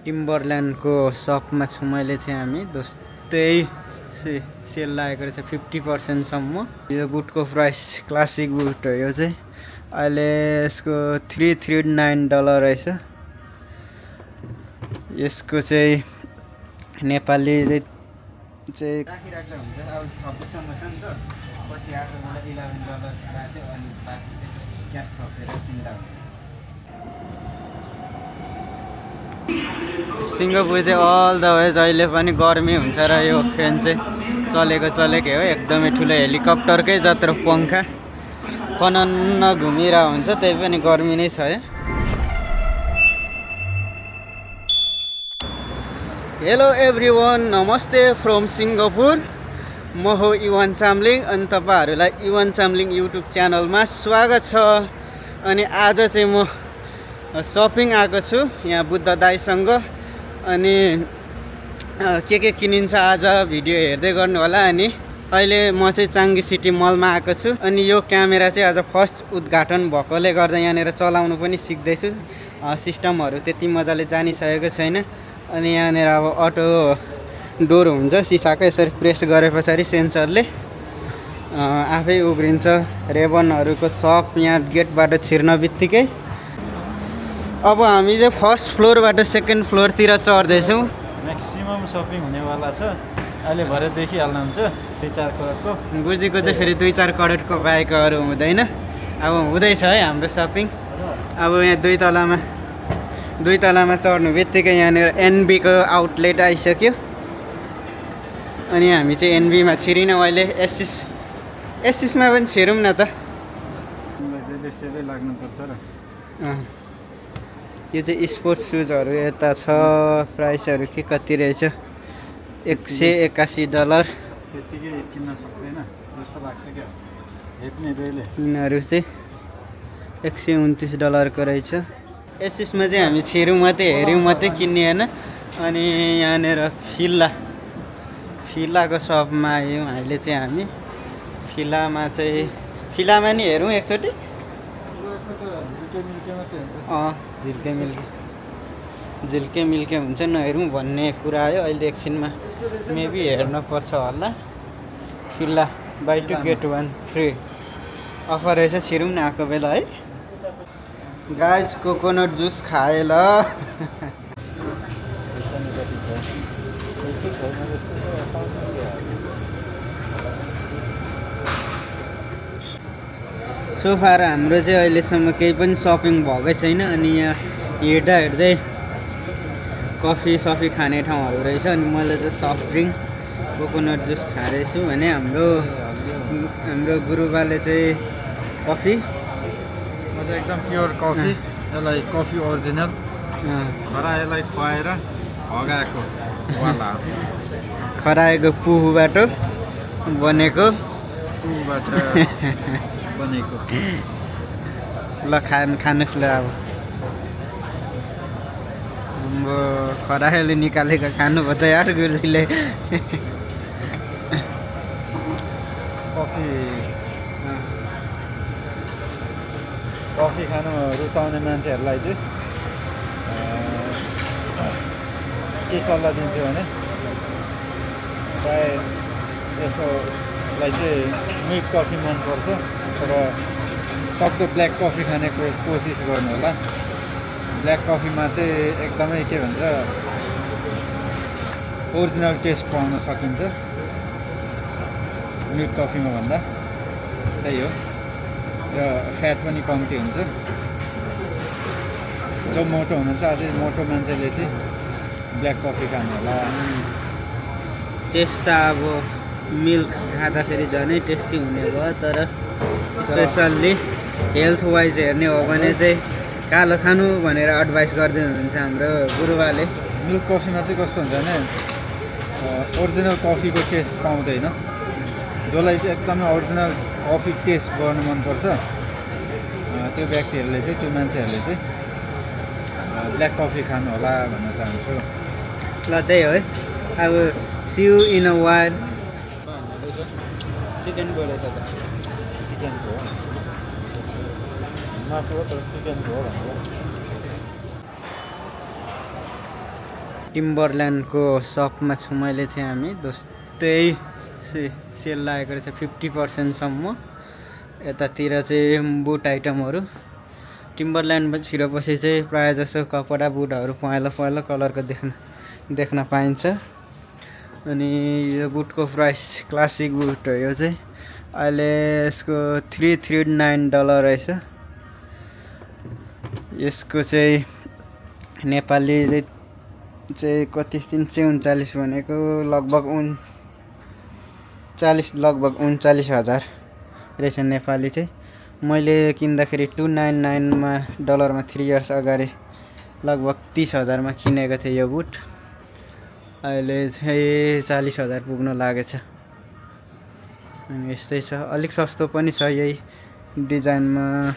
टिम्बरल्यान्डको सपमा छु मैले चाहिँ हामी त्यही सेल लागेको रहेछ 50% यो बुटको प्राइस क्लासिक बुट हो यो चाहिँ अहिले यसको $339 रहेछ यसको चाहिँ नेपाली चाहिँ राखिराख्दा हुन्छ अब 26सम्म छ नि त पछि आएको मलाई $11 राख्यो अनि बाँकी चाहिँ क्यास थपेर किन्दा हुन्छ सिङ्गापुर चाहिँ अल द वे जहिले पनि गर्मी हुन्छ र यो फ्यान चाहिँ चलेकै हो एकदमै ठुलो हेलिकप्टरकै जत्रो पङ्खा पनन्न घुमिरहेको हुन्छ त्यही पनि गर्मी नै छ है हेलो एभ्रिवान नमस्ते फ्रम सिङ्गापुर म हो इवान चामलिङ अनि तपाईँहरूलाई इवान चामलिङ युट्युब च्यानलमा स्वागत छ अनि आज चाहिँ म सपिङ आएको छु यहाँ बुद्ध दाइसँग अनि के किनिन्छ आज भिडियो हेर्दै गर्नु होला अनि अहिले म चाहिँ चाङ्गी सिटी मलमा आएको छु अनि यो क्यामेरा चाहिँ आज फर्स्ट उद्घाटन भएकोले गर्दा यहाँनिर चलाउनु पनि सिक्दैछु सिस्टमहरू त्यति मजाले जानिसकेको छैन अनि यहाँनिर अब अटो डोर हुन्छ सिसाको यसरी प्रेस गरे पछाडि सेन्सरले आफै उब्रिन्छ रेबनहरूको सप यहाँ गेटबाट छिर्न बित्तिकै अब हामी चाहिँ फर्स्ट फ्लोरबाट सेकेन्ड फ्लोरतिर चढ्दैछौँ म्याक्सिमम सपिङ हुनेवाला छ अहिले भरे देखिहाल्नुहुन्छ 2-4 करोडको गुर्जीको चाहिँ फेरि 2-4 करोडको बाइकहरू हुँदैन अब हुँदैछ है हाम्रो सपिङ अब यहाँ दुई तलामा चढ्नु बित्तिकै यहाँनिर एनबीको आउटलेट आइसक्यो अनि हामी चाहिँ एनबीमा छिरिनौँ अहिले एसिसमा पनि छिरौँ न त लाग्नुपर्छ र यो चाहिँ स्पोर्ट्स सुजहरू यता छ प्राइसहरू के कति रहेछ $181 त्यतिकै किन्न सक्दैन जस्तो लाग्छ क्या हेप्ने दुईले यिनीहरू चाहिँ $129 को रहेछ एसिसमा चाहिँ हामी छिर्यौँ मात्रै हेऱ्यौँ मात्रै किन्ने होइन अनि यहाँनिर फिलाको सपमा आयौँ अहिले चाहिँ हामी फिलामा नि हेरौँ एकचोटि झिल्के मिल्के हुन्छ नहेरौँ भन्ने कुरा आयो अहिले एकछिनमा मेबी हेर्न पर्छ होला फिला बाई 2 get 1 फ्री अफर रहेछ छिरौँ न आएको बेला है गाइज कोकोनट जुस खाए ल सोफार हाम्रो चाहिँ अहिलेसम्म केही पनि सपिङ भएकै छैन अनि यहाँ हेर्दै कफी सफी खाने ठाउँहरू रहेछ अनि मैले चाहिँ सफ्ट ड्रिङ्क कोकोनट जुस खाँदैछु भने हाम्रो गुरुबाले चाहिँ कफी म चाहिँ एकदम प्योर कफी यसलाई कफी ओरिजिनल खरायोलाई खुवाएर हगाएको वाला खराएको पुबाट बनेको ल खानुहोस् ल अब खरायोले निकालेको खानु भयो त यार गुरुजीले कफी खानु रुचाउने मान्छेहरूलाई चाहिँ के सल्लाह दिन्छु भने प्रायः यसोलाई चाहिँ मिल्क कफी मनपर्छ र सक्दो ब्ल्याक कफी खाने कोसिस गर्नु होला ब्ल्याक कफीमा चाहिँ एकदमै के भन्छ ओरिजिनल टेस्ट पाउन सकिन्छ मिल्क कफीमा भन्दा त्यही हो र फ्याट पनि कम्ती हुन्छ जो मोटो हुनुहुन्छ अझै मोटो मान्छेले चाहिँ ब्ल्याक कफी खानु होला टेस्ट त अब मिल्क खाँदाखेरि झनै टेस्टी हुने भयो तर स्पेसल्ली हेल्थ वाइज हेर्ने हो भने चाहिँ कालो खानु भनेर एडभाइस गर्दै हुनुहुन्छ हाम्रो गुरुबाले मिल्क कफीमा चाहिँ कस्तो हुन्छ भने ओरिजिनल कफीको टेस्ट पाउँदैन जसलाई चाहिँ एकदमै ओरिजिनल कफी टेस्ट गर्नु मनपर्छ त्यो व्यक्तिहरूले चाहिँ त्यो मान्छेहरूले चाहिँ ब्ल्याक कफी खानु होला भन्न चाहन्छु ल त्यही हो है अब see you in a while chicken बोलेछ त चिकनको हो मासु हो तर चिकनको हो भनेको टिम्बरल्यान्डको सपमा छु मैले चाहिँ हामी दोस्तै सेल लागेको रहेछ 50%सम्म। यतातिर चाहिँ बुट आइटमहरू टिम्बरल्यान्डमा छिरेपछि चाहिँ प्रायः जसो कपडा बुटहरू पहेँलो पहेँलो कलरको देख्न पाइन्छ। अनि यो बुटको प्राइस क्लासिक बुट हो यो चाहिँ अहिले यसको $339 रहेछ। यसको चाहिँ नेपाली चाहिँ कति 339 भनेको लगभग 39,000 रहेछ नेपाली चाहिँ। मैले किन्दाखेरि $299 $3 इयर्स अगाडि लगभग 30,000 किनेको थिएँ यो बुट। अहिले चाहिँ 40,000 पुग्न लागेछ। अनि यस्तै छ, अलिक सस्तो पनि छ यही डिजाइनमा।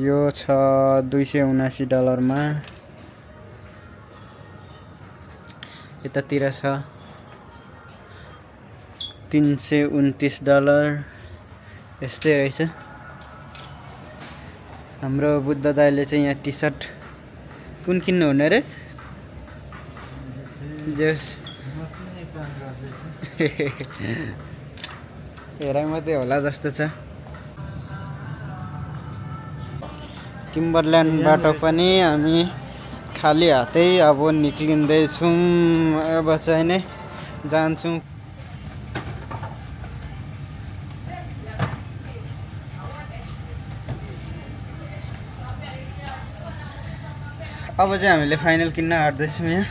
यो छ $279 यतातिर छ $329 यस्तै रहेछ। हाम्रो बुद्ध दाइले चाहिँ यहाँ टी सर्ट कुन किन्नु हुने रे? जस हेराइ मात्रै होला जस्तो छ। टिम्बरल्यान्डबाट पनि हामी खाली हातै अब निक्लिँदैछौँ। अब चाहिँ नै जान्छौँ। अब चाहिँ हामीले फाइनल किन्न आँट्दैछौँ। यहाँ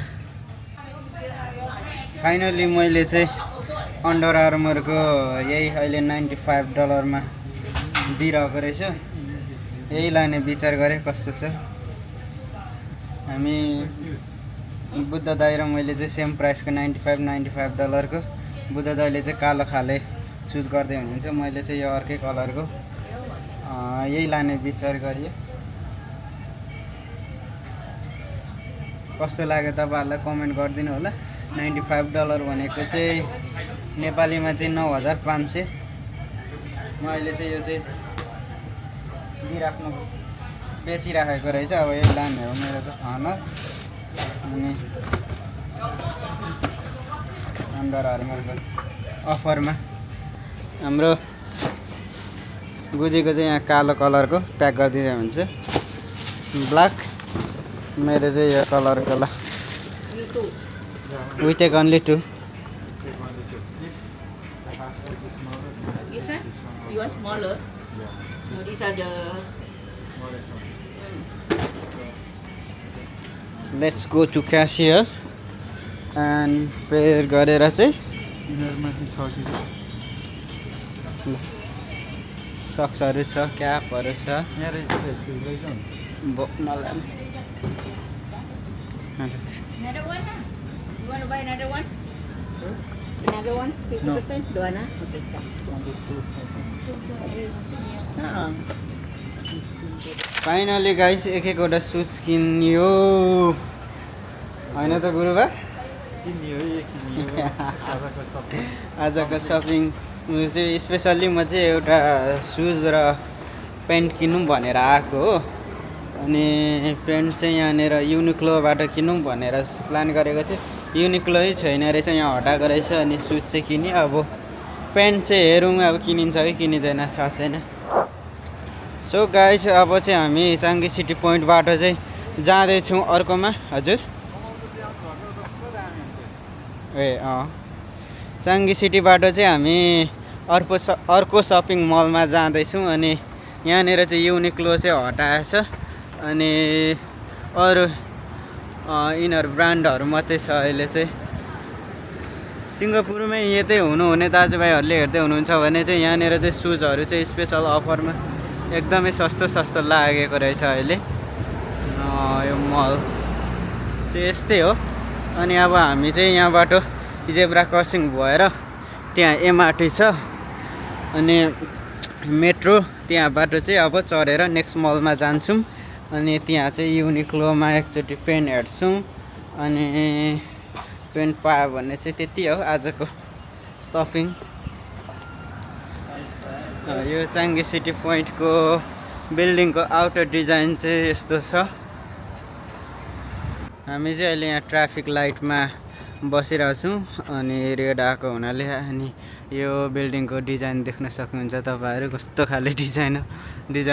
फाइनली मैले चाहिँ अन्डर आर्मरको यही अहिले $95 दिइरहेको रहेछ। यही लाने विचार गरेँ कस्तो छ। हामी बुद्ध दाइ र मैले चाहिँ सेम प्राइसको $95 को। बुद्ध दाइले चाहिँ कालो खाले चुज गर्दै हुनुहुन्छ, मैले चाहिँ यो अर्कै कलरको यही लाने विचार गरेँ। कस्तो लाग्यो तपाईँहरूलाई कमेन्ट गरिदिनु होला। $95 भनेको चाहिँ नेपालीमा चाहिँ 9,500। म अहिले चाहिँ यो चाहिँ बेचिराखेको रहेछ। अब यही लाने हो मेरो त थाहा। अनि अन्डर आर्मरको अफरमा हाम्रो गुजीको चाहिँ यहाँ कालो कलरको प्याक गरिदिँदै हुन्छ, ब्ल्याक। मेरो चाहिँ यो कलरको ल we take only 2. Yes, sir. You are smaller. No, these are the. Let's go to cashier and pay गरेर चाहिँ सक्सहरू छ, क्यापहरू छ। Another one? You want to buy another one? Another one? 50%? Don't want? Okay, finally guys एक एकवटा shoes किन्यो होइन त गुरुबा? आजको सपिङ चाहिँ स्पेसल्ली म चाहिँ एउटा सुज र प्यान्ट किनौँ भनेर आएको हो। अनि प्यान्ट चाहिँ यहाँनिर युनिक्लोबाट किनौँ भनेर प्लान गरेको थिएँ। युनिक्लोै छैन रहेछ, यहाँ हटाएको रहेछ। अनि सुज चाहिँ किनेँ। अब प्यान्ट चाहिँ हेरौँ अब किनिन्छ कि किनिँदैन, थाहा छैन। सो गाइस अब चाहिँ हामी चाङ्गी सिटी पोइन्टबाट चाहिँ जाँदैछौँ अर्कोमा। हजुर चाङ्गी सिटीबाट चाहिँ हामी अर्को सपिङ मलमा जाँदैछौँ। अनि यहाँनिर चाहिँ युनिक्लो चाहिँ हटाएछ। अनि अरू यिनीहरू ब्रान्डहरू मात्रै छ अहिले चाहिँ। सिङ्गापुरमै यतै हुनुहुने दाजुभाइहरूले हेर्दै हुनुहुन्छ भने चाहिँ यहाँनिर चाहिँ सुजहरू चाहिँ स्पेसल अफरमा एकदमै सस्तो लागेको रहेछ अहिले। यो मल चाहिँ यस्तै हो। अनि अब हामी चाहिँ यहाँबाट जेब्रा क्रसिङ भएर त्यहाँ एमआरटी छ अनि मेट्रो, त्यहाँबाट चाहिँ अब चढेर नेक्स्ट मलमा जान्छौँ। अनि त्यहाँ चाहिँ युनिक्लोमा एकचोटि पेन हेर्छौँ। अनि पेन पायो भने चाहिँ त्यति हो आजको सपिङ। यो चाङ्गी सिटी पोइन्टको बिल्डिङको आउटर डिजाइन चाहिँ यस्तो छ। हामी चाहिँ अहिले यहाँ ट्राफिक लाइटमा बसिरहेको छौँ अनि रेड आएको हुनाले अनि यो बिल्डिङको डिजाइन देख्न सक्नुहुन्छ तपाईँहरू कस्तो खाले डिजाइन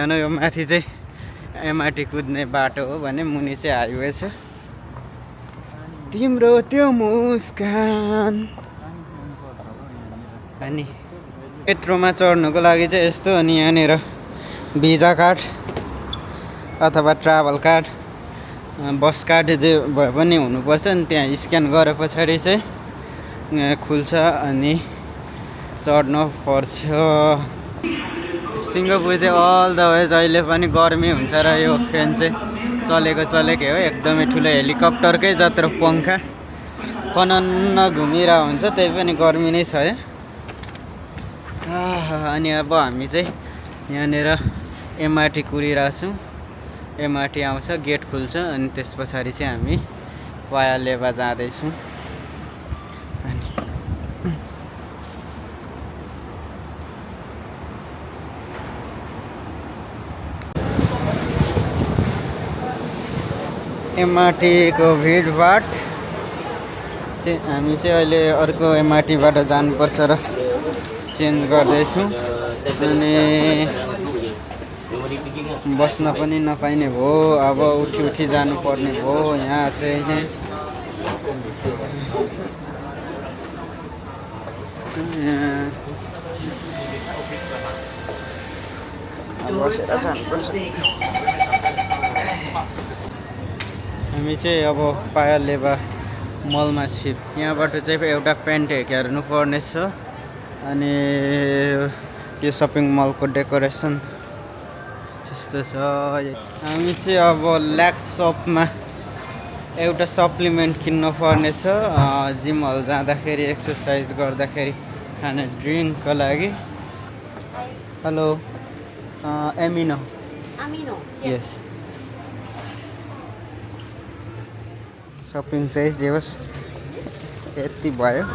हो यो माथि चाहिँ एमआरटी कुद्ने बाटो हो भने मुनि चाहिँ हाइवे छ तिम्रो त्यो मुस्कान अनि मेट्रोमा चढ्नुको लागि चाहिँ यस्तो अनि यहाँनिर भिजा कार्ड अथवा ट्राभल कार्ड बस कार्ड जे भए पनि हुनुपर्छ अनि त्यहाँ स्क्यान गरे पछाडि चाहिँ खुल्छ अनि चढ्नु पर्छ सिङ्गापुर चाहिँ अल द वे जहिले पनि गर्मी हुन्छ र यो फ्यान चाहिँ चलेकै हो एकदमै ठुलो हेलिकप्टरकै जत्रो पङ्खा पनन्न घुमिरहेको हुन्छ त्यही पनि गर्मी नै छ है अनि अब हामी चाहिँ यहाँनिर एमआरटी कुरिरहेको छौँ एमआरटी आउँछ गेट खुल्छ अनि त्यस पछाडि चाहिँ हामी पाया लेभा जाँदैछौँ एमआरटीको भिडभाड चाहिँ हामी चाहिँ अहिले अर्को एमआरटीबाट जानुपर्छ र चेन्ज गर्दैछौँ अनि बस्न पनि नपाइने भयो अब उठी जानुपर्ने भयो यहाँ चाहिँ बसेर जानुपर्छ हामी चाहिँ अब पाया लेभा मलमा छिप यहाँबाट चाहिँ एउटा पेन्ट हेर्नु पर्ने छ अनि यो सपिङ मलको डेकोरेसन त्यस्तो छ हामी चाहिँ अब ल्याक सपमा एउटा सप्लिमेन्ट किन्नु पर्ने छ जिम हल जाँदाखेरि एक्सर्साइज गर्दाखेरि खाने ड्रिङ्कको लागि हेलो एमिनो यस सपिङ चाहिँ जे होस् यति भयो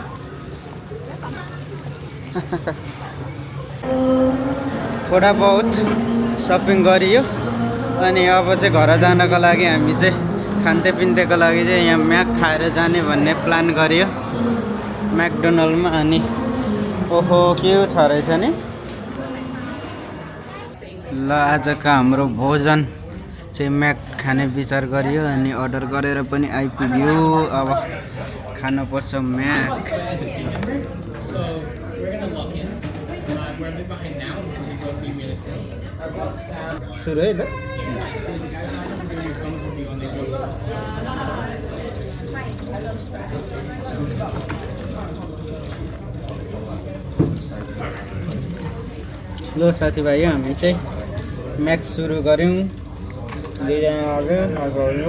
थोडा बहुत सपिङ गरियो अनि अब चाहिँ घर जानको लागि हामी चाहिँ खान्तेपिन्तेको लागि चाहिँ यहाँ म्याक खाएर जाने भन्ने प्लान गरियो म्याकडोनल्डमा अनि ओहो के छ रहेछ नि ल आजको हाम्रो भोजन चाहिँ म्याक खाने विचार गरियो अनि अर्डर गरेर पनि आइपुग्यो अब खानुपर्छ म्याक सुरु है ल ल साथीभाइ हामी चाहिँ म्याक सुरु गऱ्यौँ दुईजना अगाडि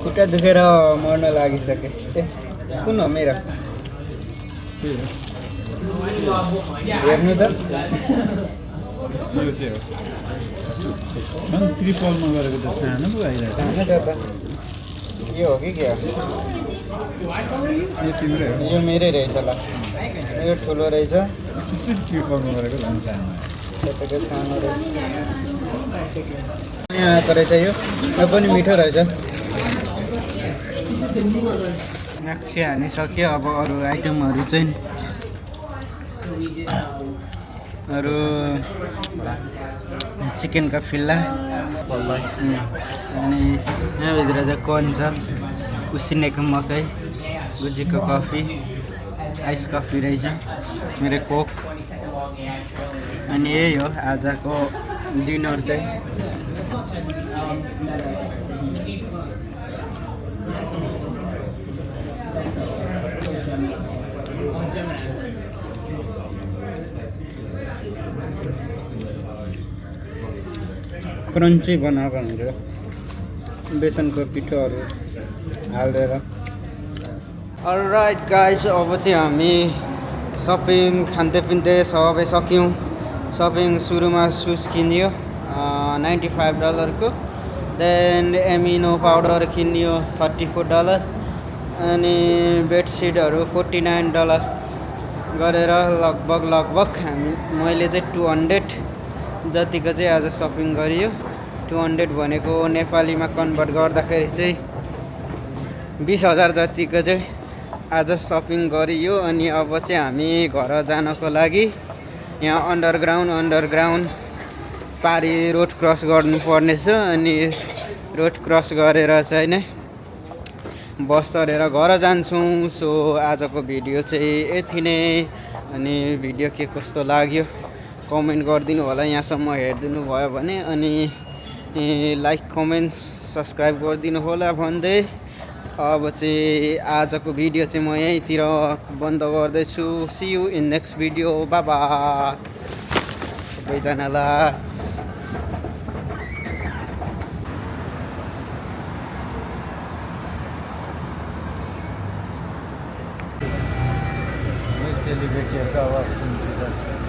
खुट्टा दुखेर मर्न लागिसके ए कुन हो मेरो हेर्नु त त्रिपलमा गरेको त सानो पो आइरहेको सानो छ त यो हो कि के हो यो तिम्रै हो यो मेरै रहेछ ल यो ठुलो रहेछ त्यसरी त्रिपलमा गरेको झन् सानो तपाईँको सानो रहेछ यहाँ आएको रहेछ यो पनि मिठो रहेछ म्याक्सी हानिसक्यो अब अरू आइटमहरू चाहिँ अरू चिकनको फिल्ला अनि यहाँभित्र चाहिँ कर्न छ उसिनेको मकै गुजीको कफी आइस कफी रहेछ मेरो कोक अनि यही हो आजको डिनर चाहिँ क्रन्ची बनाएको हुन्छ बेसनको पिठोहरू हालेर अलराइट गाइज अब चाहिँ हामी सपिङ खान्तेपिन्ते सबै सक्यौँ सपिङ सुरुमा सुज किनियो $95 को देन एमिनो पाउडर किनियो $34 अनि बेडसिटहरू $49 गरेर लगभग मैले चाहिँ 200 जतिको चाहिँ आज सपिङ गरियो। 200 भनेको नेपालीमा कन्भर्ट गर्दाखेरि चाहिँ 20,000 जतिको चाहिँ आज सपिङ गरियो। अनि अब चाहिँ हामी घर जानको लागि यहाँ अन्डरग्राउन्ड पारी रोड क्रस गर्नुपर्नेछ। अनि रोड क्रस गरेर चाहिँ नै बस चढेर घर जान्छौँ। सो आजको भिडियो चाहिँ यति नै। अनि भिडियो के कस्तो लाग्यो कमेन्ट गरिदिनु होला, यहाँसम्म हेरिदिनु भयो भने। अनि लाइक कमेन्ट सब्सक्राइब गरिदिनु होला भन्दै अब चाहिँ आजको भिडियो चाहिँ म यहीँतिर बन्द गर्दैछु। See you in next video, bye bye सबैजनालाई। सेलिब्रेटीहरूको आवाज सुन्छु त।